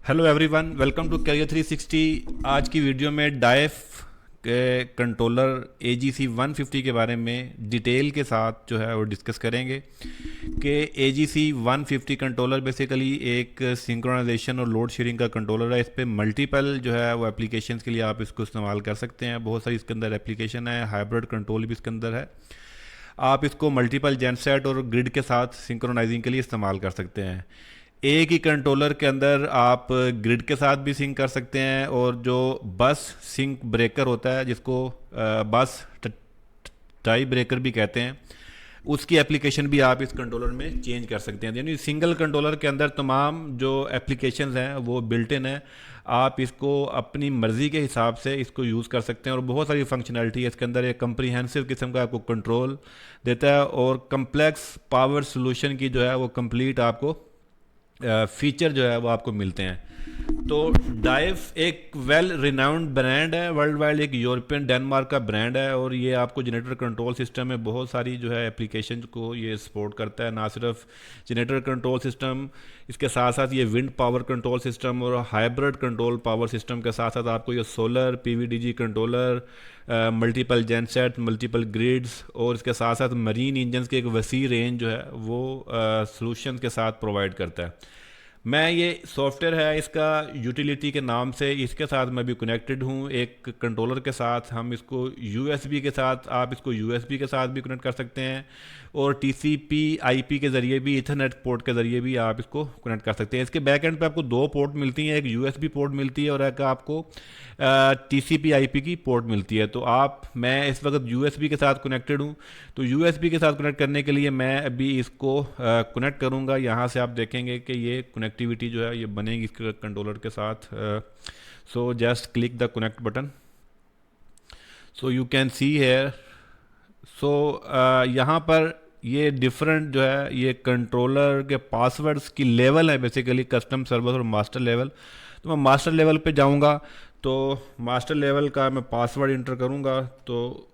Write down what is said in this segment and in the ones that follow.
Hello everyone, welcome to career 360। आज की video में डाइफ के कंट्रोलर AGC 150 के बारे में डिटेल के साथ जो है वो डिस्कस करेंगे कि AGC 150 कंट्रोलर बेसिकली एक सिंक्रोनाइजेशन और लोड शेयरिंग का कंट्रोलर है। इस पर मल्टीपल जो है वो एप्लीकेशंस के लिए आप इसको इस्तेमाल कर सकते हैं। बहुत सारी इसके अंदर एप्लीकेशन है, हाइब्रिड कंट्रोल भी इसके अंदर है। आप इसको मल्टीपल जेनसेट और ग्रिड के साथ सिंक्रोनाइजिंग के लिए इस्तेमाल कर सकते हैं। एक ही कंट्रोलर के अंदर आप ग्रिड के साथ भी सिंक कर सकते हैं, और जो बस सिंक ब्रेकर होता है जिसको बस टाई ब्रेकर भी कहते हैं, उसकी एप्लीकेशन भी आप इस कंट्रोलर में चेंज कर सकते हैं। यानी सिंगल कंट्रोलर के अंदर तमाम जो एप्लीकेशंस हैं वो बिल्ट इन है। आप इसको अपनी मर्ज़ी के हिसाब से इसको यूज़ कर सकते हैं, और बहुत सारी फंक्शनैलिटी है इसके अंदर। एक कम्प्रीहेंसिव किस्म का आपको कंट्रोल देता है, और कम्प्लेक्स पावर सोल्यूशन की जो है वो कंप्लीट आपको फीचर जो है वो आपको मिलते हैं। तो डाइफ एक वेल रिनाउंड ब्रांड है वर्ल्ड वाइड, एक यूरोपियन डेनमार्क का ब्रांड है, और ये आपको जनरेटर कंट्रोल सिस्टम में बहुत सारी जो है एप्लीकेशन को ये सपोर्ट करता है। ना सिर्फ जनरेटर कंट्रोल सिस्टम, इसके साथ साथ ये विंड पावर कंट्रोल सिस्टम और हाइब्रिड कंट्रोल पावर सिस्टम के साथ साथ आपको ये solar PVDG controller, multiple genset, multiple grids, और इसके साथ साथ मरीन इंजन्स की एक वसी रेंज जो है वो सॉल्यूशन के साथ प्रोवाइड करता है। मैं ये सॉफ्टवेयर है इसका यूटिलिटी के नाम से, इसके साथ मैं भी कनेक्टेड हूँ एक कंट्रोलर के साथ। हम इसको USB के साथ, आप इसको USB के साथ भी कनेक्ट कर सकते हैं, और TCP/IP के ज़रिए भी, इथरनेट पोर्ट के ज़रिए भी आप इसको कनेक्ट कर सकते हैं। इसके बैक एंड पे आपको दो पोर्ट मिलती हैं, एक USB पोर्ट मिलती है और एक आपको TCP/IP की पोर्ट मिलती है। तो मैं इस वक्त USB के साथ कनेक्टेड हूँ, तो USB के साथ कनेक्ट करने के लिए मैं अभी इसको कनेक्ट करूँगा। यहाँ से आप देखेंगे कि ये कनेक्टिविटी जो है ये बनेगी इसके कंट्रोलर के साथ। So just click the connect button, so you can see here. So यहाँ पर ये डिफरेंट जो है ये कंट्रोलर के पासवर्ड्स की लेवल है, बेसिकली कस्टम सर्वर और मास्टर लेवल। तो मैं मास्टर लेवल पे जाऊँगा, तो मास्टर लेवल का मैं पासवर्ड इंटर करूँगा। तो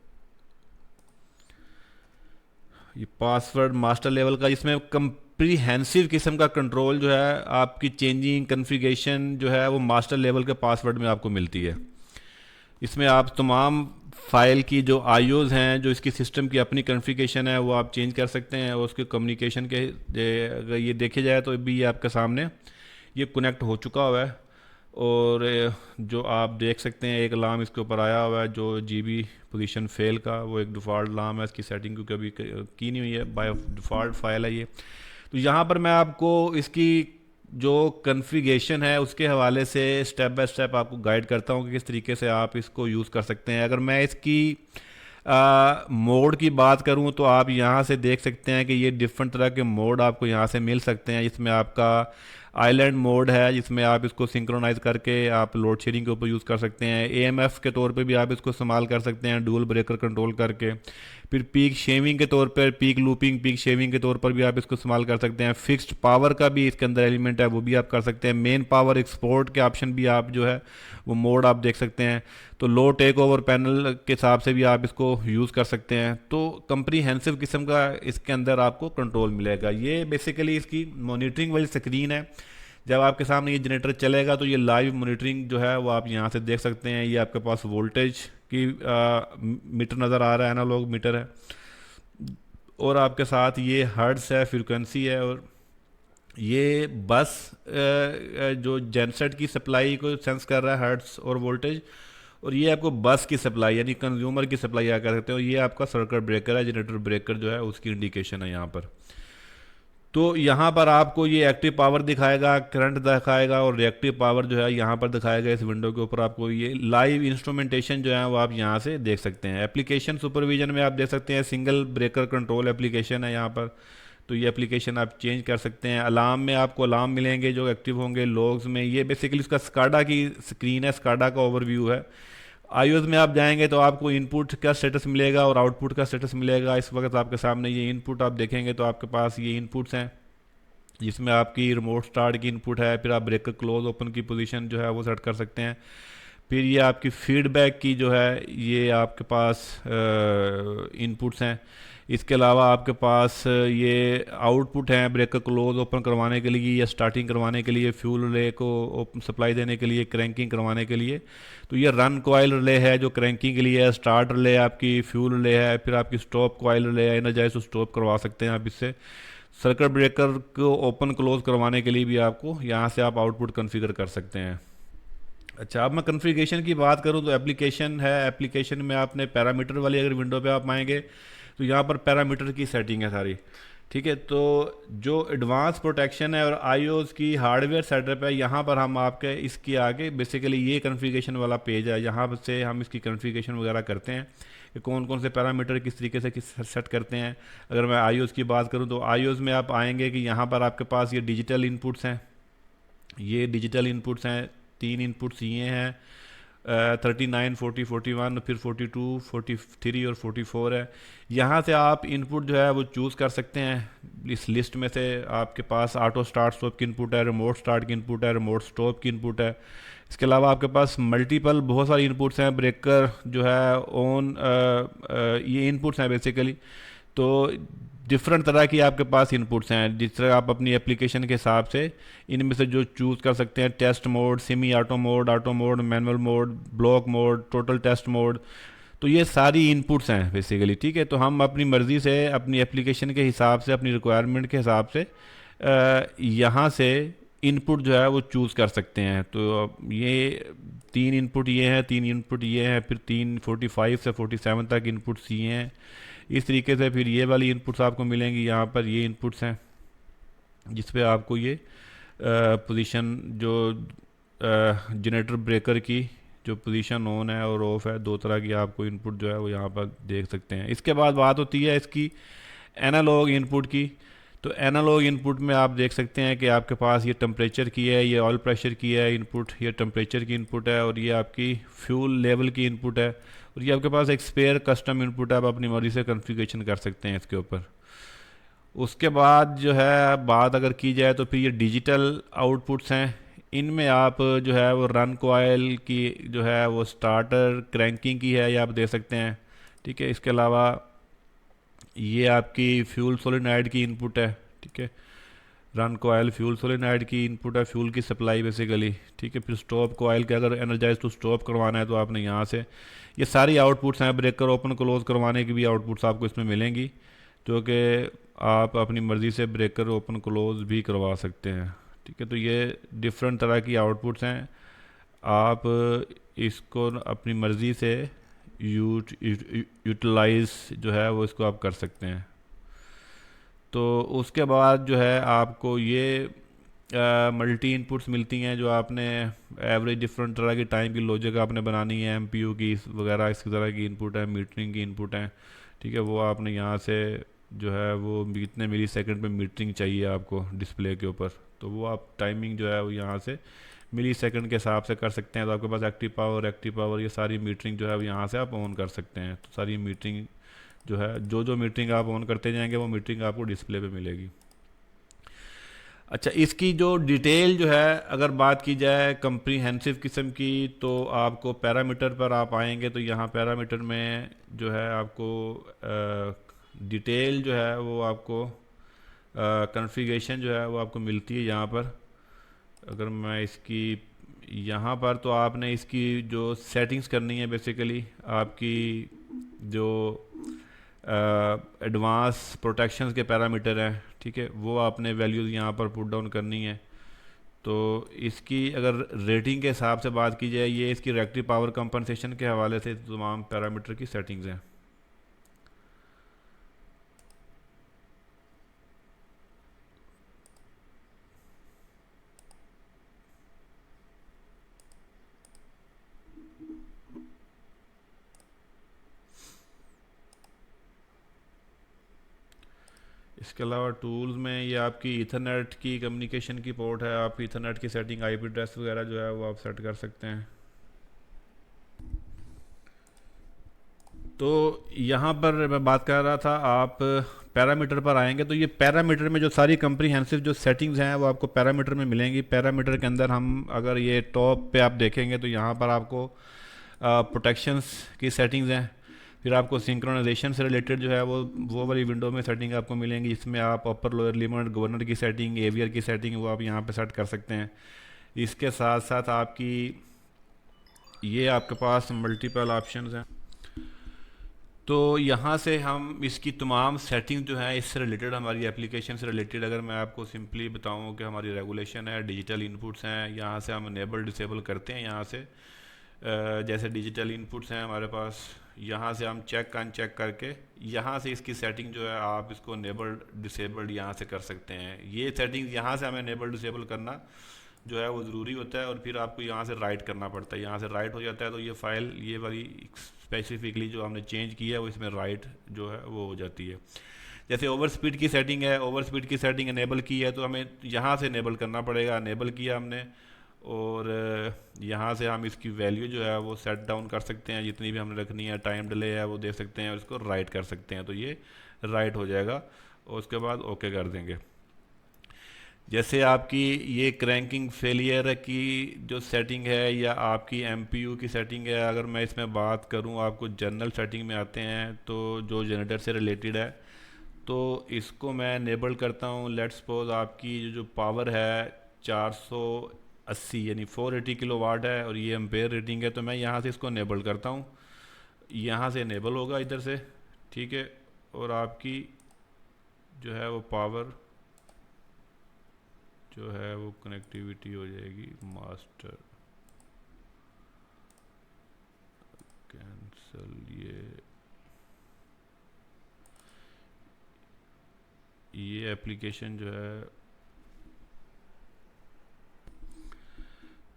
ये पासवर्ड मास्टर लेवल का, इसमें कम्प्रीहेंसिव किस्म का कंट्रोल जो है, आपकी चेंजिंग कन्फिगरेशन जो है वो मास्टर लेवल के पासवर्ड में आपको मिलती है। इसमें आप तमाम फाइल की जो आईओज हैं, जो इसकी सिस्टम की अपनी कॉन्फ़िगरेशन है, वो आप चेंज कर सकते हैं। और उसके कम्युनिकेशन के अगर ये देखे जाए तो भी ये आपके सामने ये कनेक्ट हो चुका हुआ है। और जो आप देख सकते हैं एक अलार्म इसके ऊपर आया हुआ है, जो GB पोजीशन फेल का, वो एक डिफ़ॉल्ट अलार्म है। इसकी सेटिंग क्योंकि अभी की नहीं हुई है, बाय डिफ़ॉल्ट फाइल है ये। तो यहाँ पर मैं आपको इसकी जो कन्फिगरेशन है उसके हवाले से स्टेप बाय स्टेप आपको गाइड करता हूँ कि किस तरीके से आप इसको यूज़ कर सकते हैं। अगर मैं इसकी मोड की बात करूं तो आप यहां से देख सकते हैं कि ये डिफरेंट तरह के मोड आपको यहां से मिल सकते हैं। इसमें आपका आइलैंड मोड है, जिसमें आप इसको सिंक्रोनाइज करके आप लोड शेयरिंग के ऊपर यूज़ कर सकते हैं। AMF के तौर पे भी आप इसको इस्तेमाल कर सकते हैं, डुअल ब्रेकर कंट्रोल करके। फिर पीक शेविंग के तौर पर, पीक लूपिंग, पीक शेविंग के तौर पर भी आप इसको इस्तेमाल कर सकते हैं। फिक्स्ड पावर का भी इसके अंदर एलिमेंट है, वो भी आप कर सकते हैं। मेन पावर एक्सपोर्ट के ऑप्शन भी आप जो है वो मोड आप देख सकते हैं। तो लो टेक ओवर पैनल के हिसाब से भी आप इसको यूज़ कर सकते हैं। तो कम्प्रीहेंसिव किस्म का इसके अंदर आपको कंट्रोल मिलेगा। ये बेसिकली इसकी मॉनिटरिंग वाली स्क्रीन है। जब आपके सामने ये जनरेटर चलेगा तो ये लाइव मॉनिटरिंग जो है वो आप यहाँ से देख सकते हैं। ये आपके पास वोल्टेज की मीटर नज़र आ रहा है, एनालॉग मीटर है, और आपके साथ ये हर्ट्ज है, फ्रीक्वेंसी है, और ये बस जो जेनसेट की सप्लाई को सेंस कर रहा है, हर्ट्ज और वोल्टेज। और ये आपको बस की सप्लाई यानी कंज्यूमर की सप्लाई आप कर सकते हो। ये आपका सर्किट ब्रेकर है, जनरेटर ब्रेकर जो है उसकी इंडिकेशन है यहाँ पर। तो यहाँ पर आपको ये एक्टिव पावर दिखाएगा, करंट दिखाएगा, और रिएक्टिव पावर जो है यहाँ पर दिखाएगा। इस विंडो के ऊपर आपको ये लाइव इंस्ट्रूमेंटेशन जो है वो आप यहाँ से देख सकते हैं। एप्लीकेशन सुपरविजन में आप देख सकते हैं सिंगल ब्रेकर कंट्रोल एप्लीकेशन है यहाँ पर, तो ये एप्लीकेशन आप चेंज कर सकते हैं। अलार्म में आपको अलार्म मिलेंगे जो एक्टिव होंगे। लॉग्स में ये बेसिकली इसका स्काडा की स्क्रीन है, स्काडा का ओवरव्यू है। आईओएस में आप जाएंगे तो आपको इनपुट का स्टेटस मिलेगा और आउटपुट का स्टेटस मिलेगा। इस वक्त आपके सामने ये इनपुट आप देखेंगे तो आपके पास ये इनपुट्स हैं, जिसमें आपकी रिमोट स्टार्ट की इनपुट है। फिर आप ब्रेकर क्लोज ओपन की पोजीशन जो है वो सेट कर सकते हैं। फिर ये आपकी फीडबैक की जो है ये आपके पास इनपुट्स हैं। इसके अलावा आपके पास ये आउटपुट हैं ब्रेकर क्लोज ओपन करवाने के लिए या स्टार्टिंग करवाने के लिए, फ्यूल रिले को सप्लाई देने के लिए, क्रैंकिंग करवाने के लिए। तो ये रन कॉइल रिले है जो क्रैंकिंग के लिए है, स्टार्ट रिले आपकी फ्यूल रिले है, फिर आपकी स्टॉप कॉइल रिले है, एनर्जाइज टू स्टॉप करवा सकते हैं आप इससे। सर्किट ब्रेकर को ओपन क्लोज करवाने के लिए भी आपको यहाँ से आप आउटपुट कन्फिगर कर सकते हैं। अच्छा, अब मैं कन्फिगरेशन की बात करूँ तो एप्लीकेशन है, एप्लीकेशन में आपने पैरामीटर वाली अगर विंडो पे आप आएंगे तो यहाँ पर पैरामीटर की सेटिंग है सारी, ठीक है। तो जो एडवांस प्रोटेक्शन है और आईओस की हार्डवेयर सेटअप है, यहाँ पर हम आपके इसके आगे बेसिकली ये कन्फिगरेशन वाला पेज है, यहाँ से हम इसकी कन्फिगरेशन वगैरह करते हैं कि कौन कौन से पैरामीटर किस तरीके से किस सेट करते हैं। अगर मैं आईओस की बात करूँ तो आईओस में आप आएंगे कि यहाँ पर आपके पास ये डिजिटल इनपुट्स हैं, ये डिजिटल इनपुट्स हैं, 3 इनपुट्स ये हैं 39, 40, 41, फिर 42, 43 और 44 है। यहाँ से आप इनपुट जो है वो चूज़ कर सकते हैं। इस लिस्ट में से आपके पास ऑटो स्टार्ट स्टॉप की इनपुट है, रिमोट स्टार्ट की इनपुट है, रिमोट स्टॉप की इनपुट है। इसके अलावा आपके पास मल्टीपल बहुत सारी इनपुट्स हैं, ब्रेकर जो है ऑन, ये इनपुट्स हैं बेसिकली। तो डिफरेंट तरह की आपके पास इनपुट्स हैं, जिस तरह आप अपनी एप्लीकेशन के हिसाब से इनमें से जो चूज़ कर सकते हैं। Test mode, semi auto mode, manual mode, block mode, total test mode. तो ये सारी इनपुट्स हैं बेसिकली, ठीक है। तो हम अपनी मर्ज़ी से अपनी एप्लीकेशन के हिसाब से, अपनी रिक्वायरमेंट के हिसाब से यहाँ से इनपुट जो है वो चूज़ कर सकते हैं। तो ये 3 इनपुट ये हैं, 3 इनपुट ये हैं, फिर 45 से 47 तक इनपुट्स ये हैं। इस तरीके से फिर ये वाली इनपुट्स आपको मिलेंगी। यहाँ पर ये इनपुट्स हैं जिस पे आपको ये पोजीशन जो जनरेटर ब्रेकर की जो पोजीशन ऑन है और ऑफ है, 2 तरह की आपको इनपुट जो है वो यहाँ पर देख सकते हैं। इसके बाद बात होती है इसकी एनालॉग इनपुट की। तो एनालॉग इनपुट में आप देख सकते हैं कि आपके पास ये टेम्परेचर की है, ये ऑयल प्रेशर की है इनपुट, ये टेम्परेचर की इनपुट है, और ये आपकी फ्यूल लेवल की इनपुट है, और ये आपके पास एक स्पेयर कस्टम इनपुट है। आप अपनी मर्जी से कॉन्फ़िगरेशन कर सकते हैं इसके ऊपर। उसके बाद जो है बात अगर की जाए तो फिर ये डिजिटल आउटपुट्स हैं। इनमें आप जो है वो रन कॉइल की जो है वो स्टार्टर क्रैंकिंग की है, ये आप दे सकते हैं, ठीक है। इसके अलावा ये आपकी फ्यूल सोलेनॉइड की इनपुट है, ठीक है। रन कॉइल फ्यूल सोलेनॉइड की इनपुट है, फ्यूल की सप्लाई बेसिकली, ठीक है। फिर स्टॉप कॉइल के अगर एनर्जाइज टू स्टॉप करवाना है तो आपने यहाँ से ये सारी आउटपुट्स हैं। ब्रेकर ओपन क्लोज करवाने की भी आउटपुट्स आपको इसमें मिलेंगी, जो कि आप अपनी मर्ज़ी से ब्रेकर ओपन क्लोज भी करवा सकते हैं, ठीक है। तो ये डिफरेंट तरह की आउटपुट्स हैं, आप इसको अपनी मर्ज़ी से यूटिलाइज जो है वो इसको आप कर सकते हैं। तो उसके बाद जो है आपको ये मल्टी इनपुट्स मिलती हैं, जो आपने एवरेज डिफरेंट तरह की टाइम की लॉजिक आपने बनानी है, एमपीयू की वगैरह इस तरह की इनपुट है, मीटरिंग की इनपुट है, ठीक है। वो आपने यहाँ से जो है वो कितने मिली सेकंड पे मीटरिंग चाहिए आपको डिस्प्ले के ऊपर, तो वो आप टाइमिंग जो है वो यहाँ से मिली सेकंड के हिसाब से कर सकते हैं। तो आपके पास एक्टिव पावर ये सारी मीटरिंग जो है वो यहाँ से आप ऑन कर सकते हैं। तो सारी मीटरिंग जो है, जो मीटरिंग आप ऑन करते जाएंगे वो मीटरिंग आपको डिस्प्ले पे मिलेगी। अच्छा, इसकी जो डिटेल जो है अगर बात की जाए कम्प्रीहेंसिव किस्म की, तो आपको पैरामीटर पर आप आएंगे तो यहाँ पैरामीटर में जो है आपको डिटेल जो है वो आपको कॉन्फ़िगरेशन जो है वो आपको मिलती है यहाँ पर। अगर मैं इसकी यहाँ पर, तो आपने इसकी जो सेटिंग्स करनी है बेसिकली, आपकी जो एडवांस प्रोटेक्शंस के पैरामीटर हैं, ठीक है, वो आपने वैल्यूज़ यहाँ पर पुट डाउन करनी है। तो इसकी अगर रेटिंग के हिसाब से बात की जाए, ये इसकी रिएक्टिव पावर कंपनसेशन के हवाले से तमाम पैरामीटर की सेटिंग्स हैं। इसके अलावा टूल्स में ये आपकी ईथरनेट की कम्युनिकेशन की पोर्ट है, आप ईथरनेट की सेटिंग, आईपी एड्रेस वगैरह जो है वो आप सेट कर सकते हैं। तो यहाँ पर मैं बात कर रहा था, आप पैरामीटर पर आएंगे तो ये पैरामीटर में जो सारी कम्प्रीहेंसिव जो सेटिंग्स हैं वो आपको पैरामीटर में मिलेंगी। पैरामीटर के अंदर हम अगर ये टॉप पे आप देखेंगे तो यहाँ पर आपको प्रोटेक्शंस की सेटिंग्स हैं। फिर आपको सिंक्रोनाइजेशन से रिलेटेड जो है वो वाली विंडो में सेटिंग आपको मिलेंगी, जिसमें आप अपर लोअर लिमिट, गवर्नर की सेटिंग, एवियर की सेटिंग वो आप यहाँ पे सेट कर सकते हैं। इसके साथ साथ आपकी ये आपके पास मल्टीपल ऑप्शंस हैं। तो यहाँ से हम इसकी तमाम सेटिंग जो है इससे रिलेटेड, हमारी एप्लीकेशन से रिलेटेड, अगर मैं आपको सिंपली बताऊँ कि हमारी रेगुलेशन है, डिजिटल इनपुट्स हैं, यहाँ से हम इनेबल डिसेबल करते हैं। यहाँ से जैसे डिजिटल इनपुट्स हैं हमारे पास, यहाँ से हम चेक अनचेक करके यहाँ से इसकी सेटिंग जो है आप इसको इनेबल्ड डिसेबल्ड यहाँ से कर सकते हैं। ये सेटिंग यहाँ से हमें इनेबल डिसेबल करना जो है वो ज़रूरी होता है, और फिर आपको यहाँ से राइट करना पड़ता है। यहाँ से राइट हो जाता है तो ये फ़ाइल, ये वाली स्पेसिफिकली जो हमने चेंज की है वो इसमें राइट जो है वो हो जाती है। जैसे ओवर स्पीड की सेटिंग है, ओवर स्पीड की सेटिंग इनेबल की है तो हमें यहाँ से इनेबल करना पड़ेगा। इनेबल किया हमने, और यहाँ से हम इसकी वैल्यू जो है वो सेट डाउन कर सकते हैं, जितनी भी हमने रखनी है, टाइम डिले है वो दे सकते हैं, और इसको राइट कर सकते हैं, तो ये राइट हो जाएगा। और उसके बाद ओके कर देंगे। जैसे आपकी ये क्रैंकिंग फेलियर की जो सेटिंग है, या आपकी एमपीयू की सेटिंग है, अगर मैं इसमें बात करूं, आपको जनरल सेटिंग में आते हैं तो जो जनरेटर से रिलेटेड है, तो इसको मैं इनेबल करता हूं। लेट्स सपोज आपकी जो पावर है 480 यानी 480 किलोवाट है, और ये एम्पेयर रेटिंग है, तो मैं यहाँ से इसको इनेबल करता हूँ। यहाँ से इनेबल होगा इधर से, ठीक है, और आपकी जो है वो पावर जो है वो कनेक्टिविटी हो जाएगी मास्टर कैंसल। ये एप्लीकेशन जो है,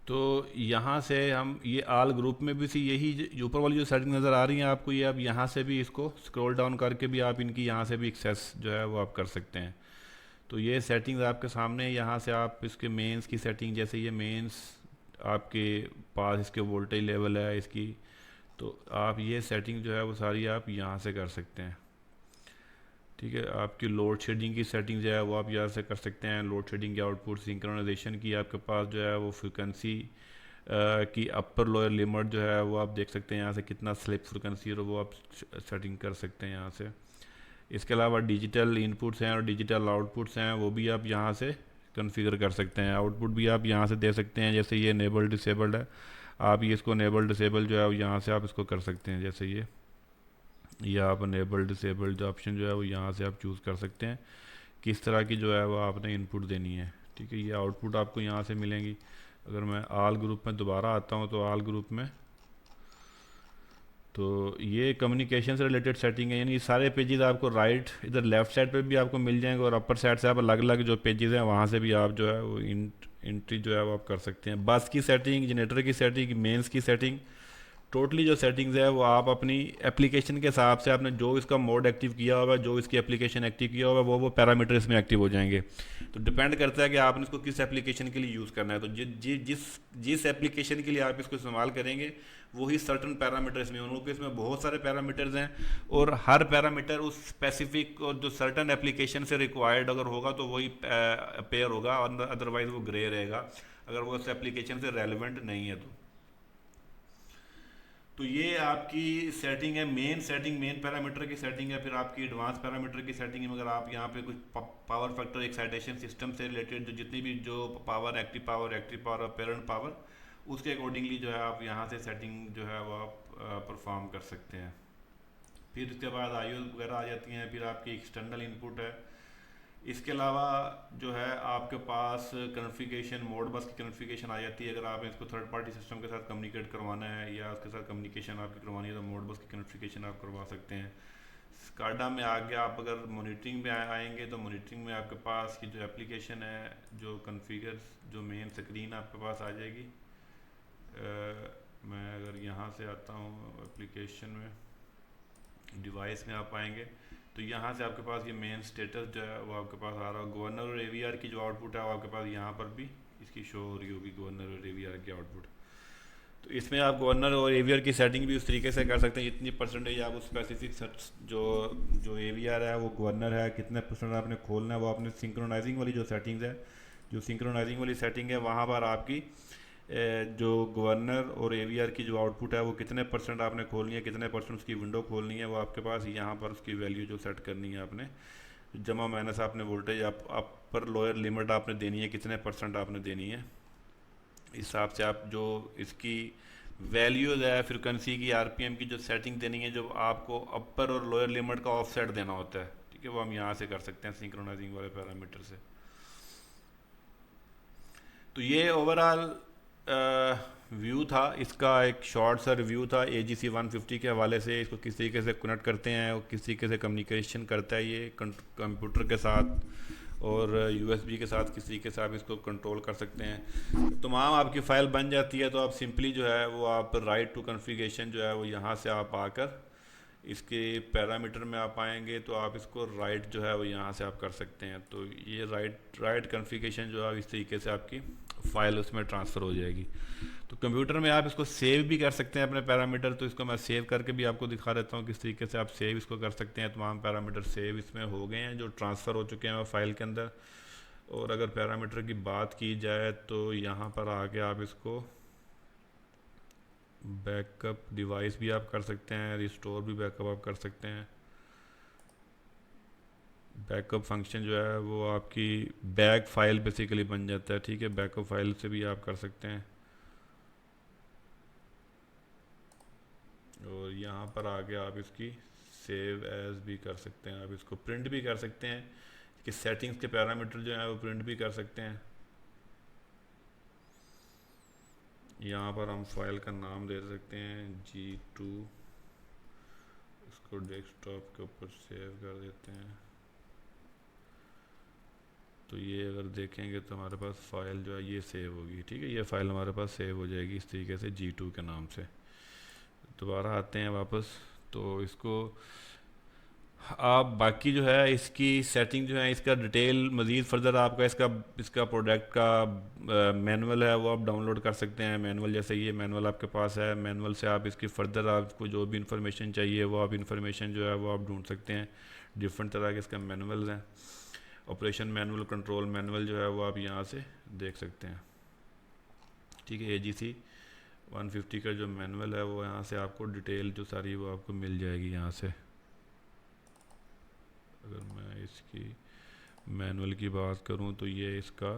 तो यहाँ से हम ये आल ग्रुप में भी यही जो ऊपर वाली जो सेटिंग नज़र आ रही है आपको, ये अब यहाँ से भी इसको स्क्रॉल डाउन करके भी आप इनकी यहाँ से भी एक्सेस जो है वो आप कर सकते हैं। तो ये सेटिंग्स आपके सामने, यहाँ से आप इसके मेंस की सेटिंग, जैसे ये मेंस आपके पास इसके वोल्टेज लेवल है इसकी, तो आप ये सेटिंग जो है वो सारी आप यहाँ से कर सकते हैं, ठीक है। आपकी लोड शेडिंग की सेटिंग जो है वो आप यहाँ से कर सकते हैं। लोड शेडिंग की आउटपुट सिंक्रोनाइजेशन की आपके पास जो है वो फ्रिक्वेंसी की अपर लोअर लिमिट जो है वो आप देख सकते हैं, यहाँ से कितना स्लिप फ्रिक्वेंसी है वो आप सेटिंग कर सकते हैं यहाँ से। इसके अलावा डिजिटल इनपुट्स हैं और डिजिटल आउटपुट्स हैं, वो भी आप यहाँ से कॉन्फ़िगर कर सकते हैं। आउटपुट भी आप यहाँ से दे सकते हैं, जैसे ये इनेबल डिसेबल्ड है, आप ये इसको इनेबल डिसेबल जो है यहाँ से आप इसको कर सकते हैं। जैसे ये आप इनेबल डिसेबल जो ऑप्शन जो है वो यहाँ से आप चूज़ कर सकते हैं, किस तरह की जो है वो आपने इनपुट देनी है, ठीक है। ये आउटपुट आपको यहाँ से मिलेंगी। अगर मैं आल ग्रुप में दोबारा आता हूँ, तो आल ग्रुप में तो ये कम्युनिकेशन से रिलेटेड सेटिंग है, यानी सारे पेजेस आपको राइट इधर लेफ़्ट साइड पे भी आपको मिल जाएंगे, और अपर साइड से आप अलग अलग जो पेजेस हैं वहाँ से भी आप जो है वो एंट्री जो है वो आप कर सकते हैं। बस की सेटिंग, जनरेटर की सेटिंग, मेंस की सेटिंग, टोटली जो सेटिंग्स है वो आप अपनी एप्लीकेशन के हिसाब से, आपने जो इसका मोड एक्टिव किया हुआ है, जो इसकी एप्लीकेशन एक्टिव किया हुआ है, वो पैरामीटर इसमें एक्टिव हो जाएंगे। तो डिपेंड करता है कि आपने इसको किस एप्लीकेशन के लिए यूज़ करना है। तो जिस एप्लीकेशन के लिए आप इसको इस्तेमाल करेंगे वही सर्टन पैरामीटर इसमें, उन लोगों के इसमें बहुत सारे पैरामीटर्स हैं, और हर पैरामीटर उस स्पेसिफिक और जो सर्टन एप्लीकेशन से रिक्वायर्ड अगर होगा तो वही पेयर होगा, और अदरवाइज वो ग्रे रहेगा अगर वो उस एप्लीकेशन से रेलिवेंट नहीं है। तो ये आपकी सेटिंग है, मेन सेटिंग, मेन पैरामीटर की सेटिंग है। फिर आपकी एडवांस पैरामीटर की सेटिंग है, अगर आप यहाँ पे कुछ पावर फैक्टर एक्साइटेशन सिस्टम से रिलेटेड जो जितनी भी जो power, active power, parent power, उसके अकॉर्डिंगली जो है आप यहाँ से सेटिंग जो है वो आप परफॉर्म कर सकते हैं। फिर उसके बाद आईओ वगैरह आ जाती हैं। फिर आपकी एक्सटर्नल इनपुट है। इसके अलावा जो है आपके पास कॉन्फ़िगरेशन, मोड बस की कॉन्फ़िगरेशन आ जाती है। अगर आप इसको थर्ड पार्टी सिस्टम के साथ कम्युनिकेट करवाना है या उसके साथ कम्युनिकेशन आपकी करवानी है, तो मोड बस की कॉन्फ़िगरेशन आप करवा सकते हैं। स्काडा में आगे आप अगर मॉनिटरिंग में आएंगे, तो मॉनिटरिंग में आपके पास की जो एप्लीकेशन है, जो कॉन्फ़िगर, जो मेन स्क्रीन आपके पास आ जाएगी। मैं अगर यहाँ से आता हूँ एप्लीकेशन में, डिवाइस में आप आएंगे, तो यहाँ से आपके पास ये मेन स्टेटस जो है वो आपके पास आ रहा है। गवर्नर और एवीआर की जो आउटपुट है वो आपके पास यहाँ पर भी इसकी शो हो रही होगी, गवर्नर और एवीआर की आउटपुट। तो इसमें आप गवर्नर और एवीआर की सेटिंग भी उस तरीके से कर सकते हैं, जितनी परसेंटेज आप उस स्पेसिफिक जो एवीआर है वो गवर्नर है, कितने परसेंट आपने खोलना है, वो आपने सिंक्रोनाइजिंग वाली जो सेटिंग्स है, जो सिंक्रोनाइजिंग वाली सेटिंग है वहाँ पर आपकी जो गवर्नर और एवीआर की जो आउटपुट है वो कितने परसेंट आपने खोलनी है, कितने परसेंट उसकी विंडो खोलनी है, वो आपके पास यहाँ पर उसकी वैल्यू जो सेट करनी है आपने, जमा माइनस आपने वोल्टेज अपर लोअर लिमिट आपने देनी है, कितने परसेंट आपने देनी है, इस हिसाब से आप जो इसकी वैल्यूज है फ्रिक्वेंसी की, आरपीएम की जो सेटिंग देनी है, जो आपको अपर और लोअर लिमिट का ऑफसेट देना होता है, ठीक है, वो हम यहाँ से कर सकते हैं सिंक्रोनाइजिंग वाले पैरामीटर से। तो ये ओवरऑल व्यू था इसका, एक शॉर्ट सा रिव्यू था AGC 150 के हवाले से, इसको किस तरीके से कनेक्ट करते हैं और किस तरीके से कम्युनिकेशन करता है ये कंप्यूटर के साथ और USB के साथ, किस तरीके से आप इसको कंट्रोल कर सकते हैं। तमाम आपकी फ़ाइल बन जाती है तो आप सिंपली जो है वो आप राइट टू कॉन्फ़िगरेशन जो है वो यहाँ से आप आकर इसके पैरामीटर में आप आएंगे तो आप इसको राइट जो है वो यहाँ से आप कर सकते हैं। तो ये राइट कॉन्फ़िगरेशन जो है इस तरीके से आपकी फ़ाइल उसमें ट्रांसफ़र हो जाएगी। तो कंप्यूटर में आप इसको सेव भी कर सकते हैं अपने पैरामीटर, तो इसको मैं सेव करके भी आपको दिखा देता हूँ किस तरीके से आप सेव इसको कर सकते हैं। तमाम पैरामीटर सेव इसमें हो गए हैं जो ट्रांसफ़र हो चुके हैं फाइल के अंदर। और अगर पैरामीटर की बात की जाए तो यहाँ पर आके आप इसको बैकअप डिवाइस भी आप कर सकते हैं, रिस्टोर भी बैकअप आप कर सकते हैं। बैकअप फंक्शन जो है वो आपकी बैक फाइल बेसिकली बन जाता है, ठीक है, बैकअप फाइल से भी आप कर सकते हैं। और यहाँ पर आके आप इसकी सेव एज भी कर सकते हैं, आप इसको प्रिंट भी कर सकते हैं कि सेटिंग्स के पैरामीटर जो है वो प्रिंट भी कर सकते हैं। यहाँ पर हम फाइल का नाम दे सकते हैं G2, इसको डेस्कटॉप के ऊपर सेव कर देते हैं। तो ये अगर देखेंगे तो हमारे पास फ़ाइल जो है ये सेव होगी, ठीक है, ये फ़ाइल हमारे पास सेव हो जाएगी इस तरीके से G2 के नाम से। दोबारा आते हैं वापस, तो इसको आप बाकी जो है इसकी सेटिंग जो है इसका डिटेल मज़ीद फर्दर आपका इसका इसका प्रोडक्ट का मैनुअल है वो आप डाउनलोड कर सकते हैं। मैनुअल जैसे ये मैनुअल आपके पास है, मैनुअल से आप इसकी फर्दर आपको जो भी इंफॉर्मेशन चाहिए वो आप इंफॉर्मेशन जो है वो आप ढूंढ सकते हैं। डिफरेंट तरह के इसका मैनुअल्स हैं, ऑपरेशन मैनुअल, कंट्रोल मैनुअल जो है वो आप यहाँ से देख सकते हैं, ठीक है। AGC 150 का जो मैनुअल है वो यहाँ से आपको डिटेल जो सारी वो आपको मिल जाएगी यहाँ से। अगर मैं इसकी मैनुअल की बात करूं तो ये इसका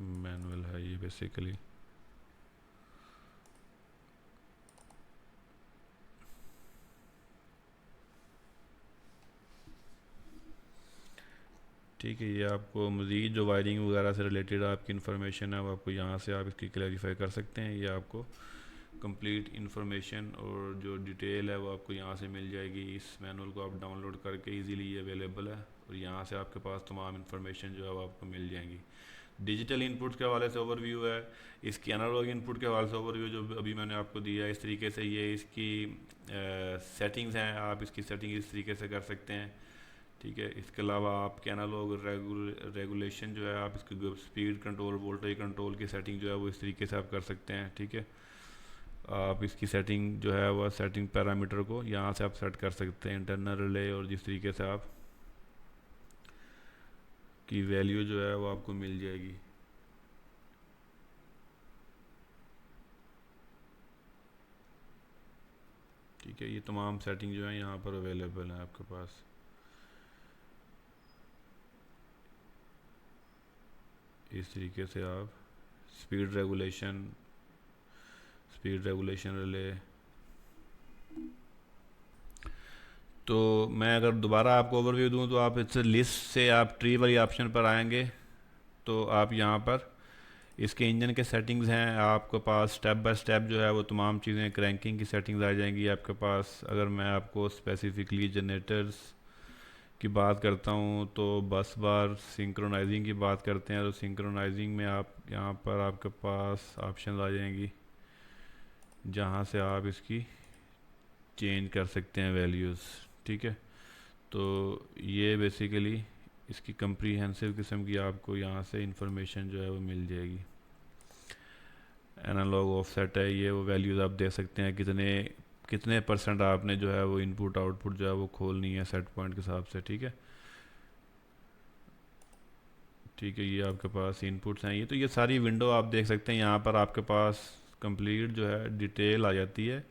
मैनुअल है ये बेसिकली। ठीक है, ये आपको मज़ीद जो वायरिंग वगैरह से रिलेटेड आपकी इन्फॉर्मेशन है वो आपको यहाँ से आप इसकी क्लैरिफाई कर सकते हैं। ये आपको कंप्लीट इन्फॉर्मेशन और जो डिटेल है वो आपको यहाँ से मिल जाएगी। इस मैनुअल को आप डाउनलोड करके इजीली ये अवेलेबल है और यहाँ से आपके पास तमाम इन्फॉर्मेशन जो है वो आपको मिल जाएंगी। डिजिटल इनपुट के हवाले से ओवरव्यू है, इसकी एनालॉग इनपुट के हवाले से ओवरव्यू जो अभी मैंने आपको दिया है। इस तरीके से ये इसकी सेटिंग्स हैं, आप इसकी सेटिंग इस तरीके से कर सकते हैं, ठीक है। इसके अलावा आपके एनालॉग रेगुलेशन जो है आप इसकी स्पीड कंट्रोल, वोल्टेज कंट्रोल की सेटिंग जो है वो इस तरीके से आप कर सकते हैं, ठीक है। आप इसकी सेटिंग जो है वह सेटिंग पैरामीटर को यहाँ से आप सेट कर सकते हैं, इंटरनल रिले, और जिस तरीके से आप की वैल्यू जो है वो आपको मिल जाएगी। ठीक है, ये तमाम सेटिंग जो है यहाँ पर अवेलेबल है आपके पास। इस तरीके से आप स्पीड रेगुलेशन रिले। तो मैं अगर दोबारा आपको ओवरव्यू दूं तो आप इस लिस्ट से आप ट्री वाली ऑप्शन पर आएंगे तो आप यहाँ पर इसके इंजन के सेटिंग्स हैं, आपके पास स्टेप बाय स्टेप जो है वो तमाम चीज़ें, क्रैंकिंग की सेटिंग्स आ जाएंगी आपके पास। अगर मैं आपको स्पेसिफिकली जनरेटर्स की बात करता हूँ तो बस बार सिंक्रोनाइजिंग की बात करते हैं तो सिंक्रोनाइजिंग में आप यहाँ पर आपके पास ऑप्शन आ जाएंगी जहाँ से आप इसकी चेंज कर सकते हैं वैल्यूज़, ठीक है। तो ये बेसिकली इसकी कंप्रीहेंसिव किस्म की आपको यहाँ से इंफॉर्मेशन जो है वो मिल जाएगी। एनालॉग ऑफसेट है ये, वो वैल्यूज़ आप दे सकते हैं कितने परसेंट आपने जो है वो इनपुट आउटपुट जो है वो खोलनी है सेट पॉइंट के हिसाब से, ठीक है। ठीक है, ये आपके पास इनपुट्स हैं। ये सारी विंडो आप देख सकते हैं, यहाँ पर आपके पास कंप्लीट जो है डिटेल आ जाती है।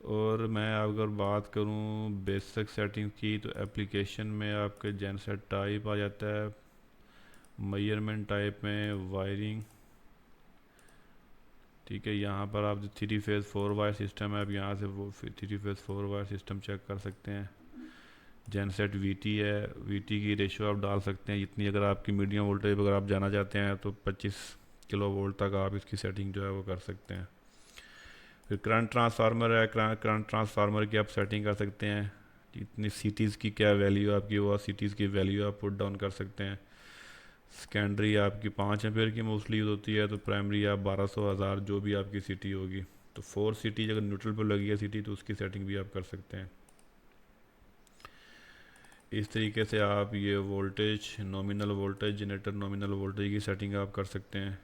और मैं अगर बात करूँ बेसिक सेटिंग की, तो एप्लीकेशन में आपके जेनसेट टाइप आ जाता है, मेजरमेंट टाइप में वायरिंग। ठीक है, यहाँ पर आप जो 3 फेज़ 4 वायर सिस्टम है, आप यहाँ से वो 3 फेज़ 4 वायर सिस्टम चेक कर सकते हैं। जेनसेट वीटी है, वीटी की रेशो आप डाल सकते हैं जितनी, अगर आपकी मीडियम वोल्टेज अगर आप जाना चाहते हैं तो 25 किलो वोल्ट तक आप इसकी सेटिंग जो है वो कर सकते हैं। फिर करंट ट्रांसफार्मर है, करंट ट्रांसफार्मर की आप सेटिंग कर सकते हैं, इतनी सीटीज़ की क्या वैल्यू आपकी, वो सीटीज़ की वैल्यू आप पुट डाउन कर सकते हैं। सेकेंडरी आपकी 5 एम्पेयर की मोस्टली यूज़ होती है, तो प्राइमरी आप 1200 1000 जो भी आपकी सीटी होगी। तो 4 सीटी अगर न्यूट्रल पर लगी है सीटी, तो उसकी सेटिंग भी आप कर सकते हैं। इस तरीके से आप ये voltage, nominal voltage generator, nominal voltage की सेटिंग आप कर सकते हैं,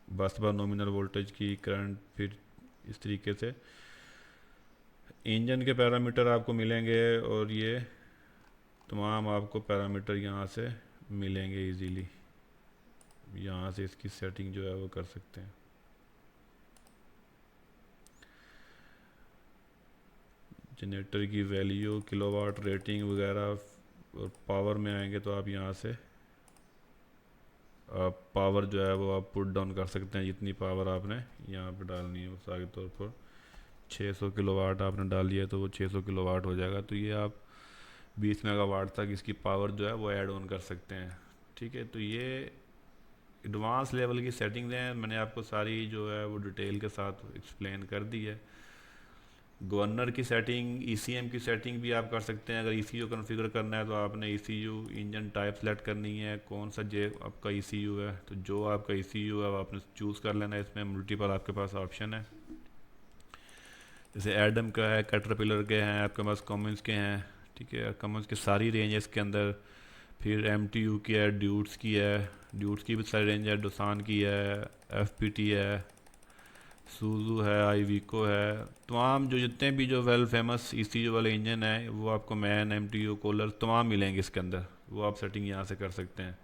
बस बार नॉमिनल वोल्टेज की, करंट। फिर इस तरीके से इंजन के पैरामीटर आपको मिलेंगे, और ये तमाम आपको पैरामीटर यहाँ से मिलेंगे इजीली। यहाँ से इसकी सेटिंग जो है वो कर सकते हैं। जनरेटर की वैल्यू, किलोवाट रेटिंग वगैरह, और पावर में आएंगे तो आप यहाँ से पावर जो है वो आप पुट डाउन कर सकते हैं, जितनी पावर आपने यहाँ पे डालनी है। मिसाल के तौर पर 600 किलोवाट आपने डाल दिया तो वो 600 किलोवाट हो जाएगा। तो ये आप 20 मेगावाट तक इसकी पावर जो है वो ऐड ऑन कर सकते हैं। ठीक है, तो ये एडवांस लेवल की सेटिंग्स हैं, मैंने आपको सारी जो है वो डिटेल के साथ एक्सप्लेन कर दी है। गवर्नर की सेटिंग, ईसीएम की सेटिंग भी आप कर सकते हैं। अगर ईसीयू कॉन्फ़िगर करना है तो आपने ईसीयू इंजन टाइप सेलेक्ट करनी है, कौन सा जे आपका ईसीयू है, तो जो आपका ईसीयू है वो आपने चूज़ कर लेना है। इसमें मल्टीपल आपके पास ऑप्शन है, जैसे एडम का है, कैटरपिलर के हैं, आपके पास कॉमन्स के हैं। ठीक है, कॉमन्स की सारी रेंज है इसके अंदर। फिर एमटीयू की है, ड्यूट्स की है, ड्यूट्स की भी सारी रेंज है, डोसान की है, एफपीटी है, सूजू है, आईवीको है। तमाम जो जितने भी जो वेल फेमस ईसीयू वाले इंजन है वो आपको मैन, एमटीयू, कोलर तमाम मिलेंगे इसके अंदर, वो आप सेटिंग यहाँ से कर सकते हैं।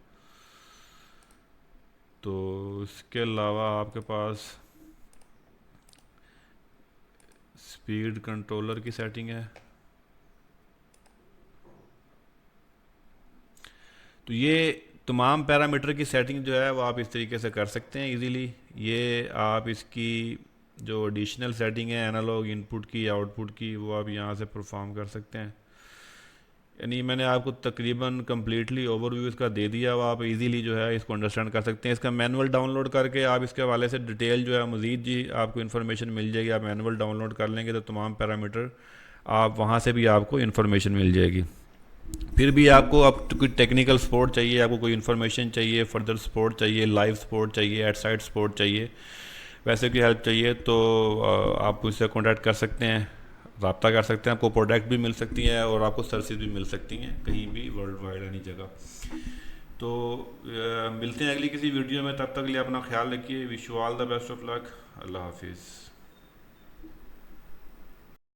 तो इसके अलावा आपके पास स्पीड कंट्रोलर की सेटिंग है। तो ये तमाम पैरामीटर की सेटिंग जो है वो आप इस तरीके से कर सकते हैं इजीली। ये आप इसकी जो एडिशनल सेटिंग है एनालॉग इनपुट की, आउटपुट की, वो आप यहाँ से परफॉर्म कर सकते हैं। यानी मैंने आपको तकरीबन कम्प्लीटली ओवरव्यू इसका दे दिया, वो आप इजीली जो है इसको अंडरस्टैंड कर सकते हैं। इसका मैनुअल डाउनलोड करके आप इसके हवाले से डिटेल जो है मज़ीद जी आपको इन्फॉर्मेशन मिल जाएगी। आप मैनुअल डाउनलोड कर लेंगे तो तमाम पैरामीटर आप वहाँ से भी आपको इन्फॉर्मेशन मिल जाएगी। फिर भी आपको अब कोई टेक्निकल सपोर्ट चाहिए, आपको कोई इन्फॉर्मेशन चाहिए, फर्दर सपोर्ट चाहिए, लाइव सपोर्ट चाहिए, एट साइट सपोर्ट चाहिए, वैसे की हेल्प चाहिए, तो आप मुझसे कॉन्टैक्ट कर सकते हैं, रब्ता कर सकते हैं। आपको प्रोडक्ट भी मिल सकती हैं और आपको सर्विस भी मिल सकती हैं कहीं भी वर्ल्ड वाइड एनी जगह। तो मिलते हैं अगली किसी वीडियो में, तब तक के लिए अपना ख्याल रखिए। Wish you all the best of luck. अल्लाह हाफिज़।